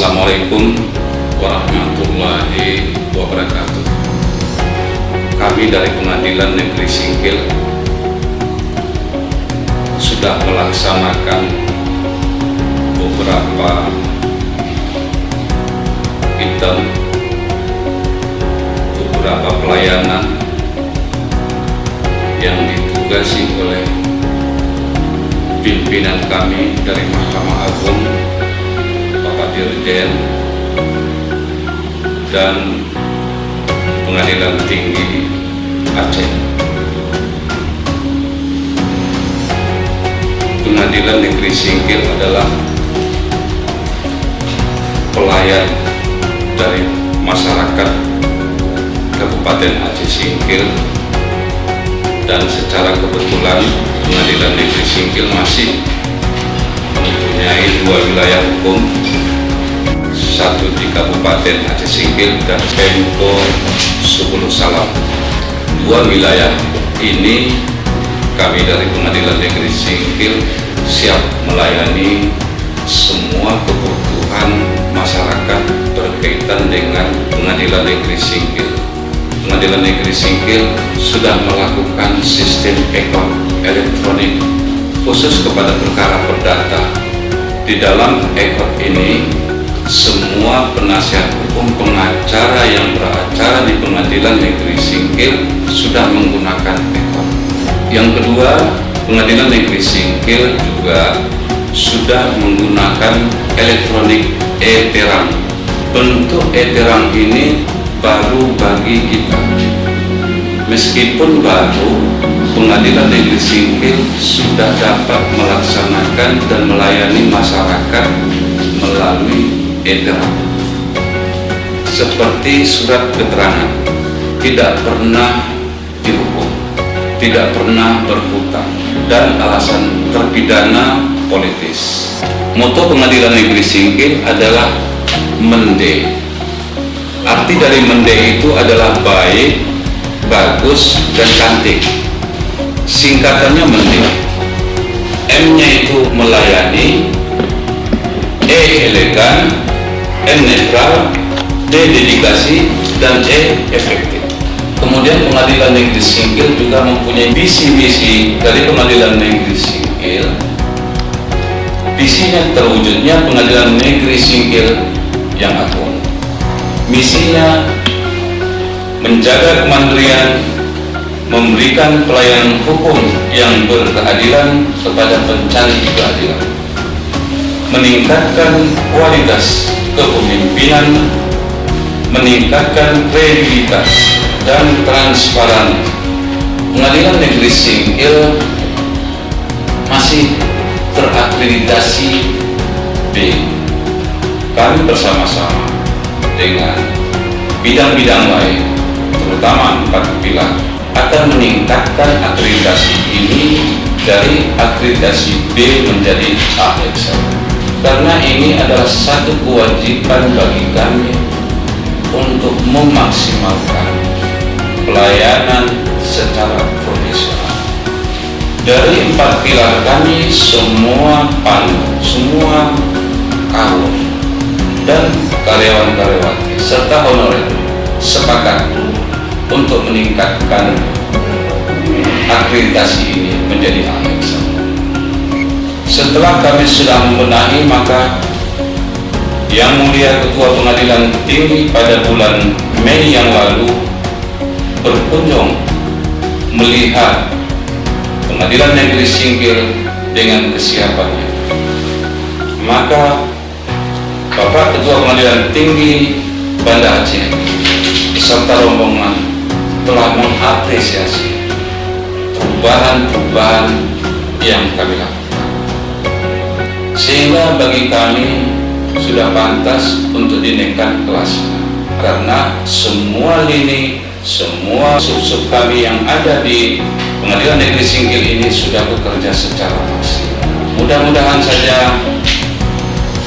Assalamualaikum warahmatullahi wabarakatuh. Kami dari Pengadilan Negeri Singkil sudah melaksanakan beberapa item, beberapa pelayanan yang ditugasi oleh pimpinan kami dari Mahkamah Agung, Bapak Dirjen, dan Pengadilan Tinggi Aceh. Pengadilan Negeri Singkil adalah pelayan dari masyarakat Kabupaten Aceh Singkil, dan secara kebetulan Pengadilan Negeri Singkil masih mempunyai dua wilayah hukum, satu di Kabupaten Aceh Singkil dan Pemko Subulu Salam. Dua wilayah ini kami dari Pengadilan Negeri Singkil siap melayani semua kebutuhan masyarakat berkaitan dengan Pengadilan Negeri Singkil. Pengadilan Negeri Singkil sudah melakukan sistem ekor elektronik khusus kepada perkara perdata. Di dalam ekor ini, semua penasihat hukum pengacara yang beracara di Pengadilan Negeri Singkil sudah menggunakan ekor. Yang kedua, Pengadilan Negeri Singkil juga sudah menggunakan elektronik e-terang. Bentuk e-terang ini baru bagi kita. Meskipun baru, Pengadilan Negeri Singkil sudah dapat melaksanakan dan melayani masyarakat melalui e-terang. Seperti surat keterangan, tidak pernah dihukum, tidak pernah berhutang, dan alasan terpidana politis. Moto Pengadilan Negeri Singkil adalah mende. Arti dari mende itu adalah baik, bagus, dan cantik. Singkatannya mende. M-nya itu melayani, E elegan, N netral, D dedikasi, dan E efektif. Kemudian Pengadilan Negeri Singkil juga mempunyai visi-misi dari Pengadilan Negeri Singkil. Visinya terwujudnya Pengadilan Negeri Singkil yang agung. Misinya menjaga kemandirian, memberikan pelayanan hukum yang berkeadilan kepada pencari keadilan, meningkatkan kualitas kepemimpinan, meningkatkan kredibilitas dan transparan. Pengadilan Negeri Singkil masih terakreditasi B. Kami bersama-sama dengan bidang-bidang lain, terutama 4 pilar, akan meningkatkan akreditasi ini dari akreditasi B menjadi A excellent. Karena ini adalah satu kewajiban bagi kami untuk memaksimalkan pelayanan secara profesional. Dari 4 pilar kami, semua panel, semua kawur, dan karyawan-karyawati serta honorer sepakat untuk meningkatkan akreditasi ini menjadi A excellent. Setelah kami sudah membenahi, maka Yang Mulia Ketua Pengadilan Tinggi pada bulan Mei yang lalu berkunjung melihat Pengadilan Negeri Singkil dengan kesiapannya. Maka Bapak Ketua Pengadilan Tinggi Banda Aceh beserta rombongan telah mengapresiasi perubahan-perubahan yang kami lakukan, sehingga bagi kami sudah pantas untuk dinaikkan kelasnya, karena semua lini, semua sub-sub kami yang ada di Pengadilan Negeri Singkil ini sudah bekerja secara maksimal. Mudah-mudahan saja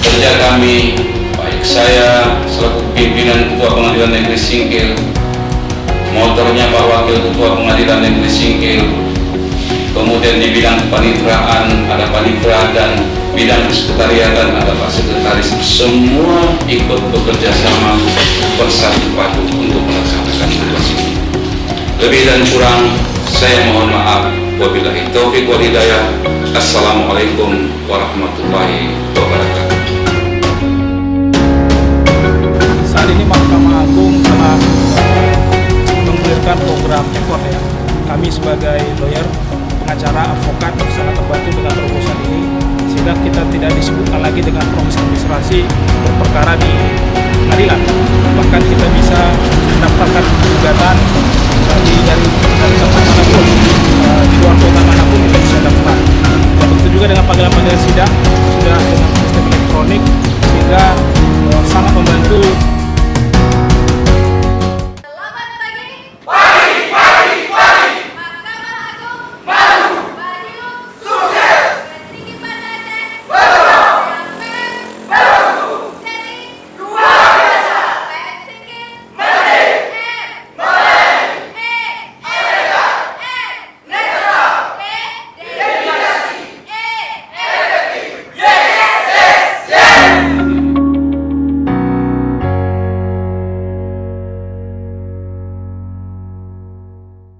kerja kami, baik saya selaku pimpinan Ketua Pengadilan Negeri Singkil, motornya Pak Wakil Ketua Pengadilan Negeri Singkil, kemudian di bidang paniteraan ada panitera dan bidang sekretariatan ada Pak Sekretaris, semua ikut bekerja sama bersatu padu untuk melaksanakan tugas ini. Lebih dan kurang saya mohon maaf. Wabillahi taufiq wal hidayah. Assalamualaikum warahmatullahi wabarakatuh. Saat ini Mahkamah Agung telah menggulirkan program ekor ya. Kami sebagai lawyer, pengacara, advokat sangat terbantu dengan terobosan ini, sehingga kita tidak disebutkan lagi dengan proses administrasi berperkara di pengadilan. Bahkan kita bisa mendaftarkan gugatan dari tempat manapun, di luar kota manapun kita bisa daftar. Dan begitu juga dengan panggilan-panggilan sidang,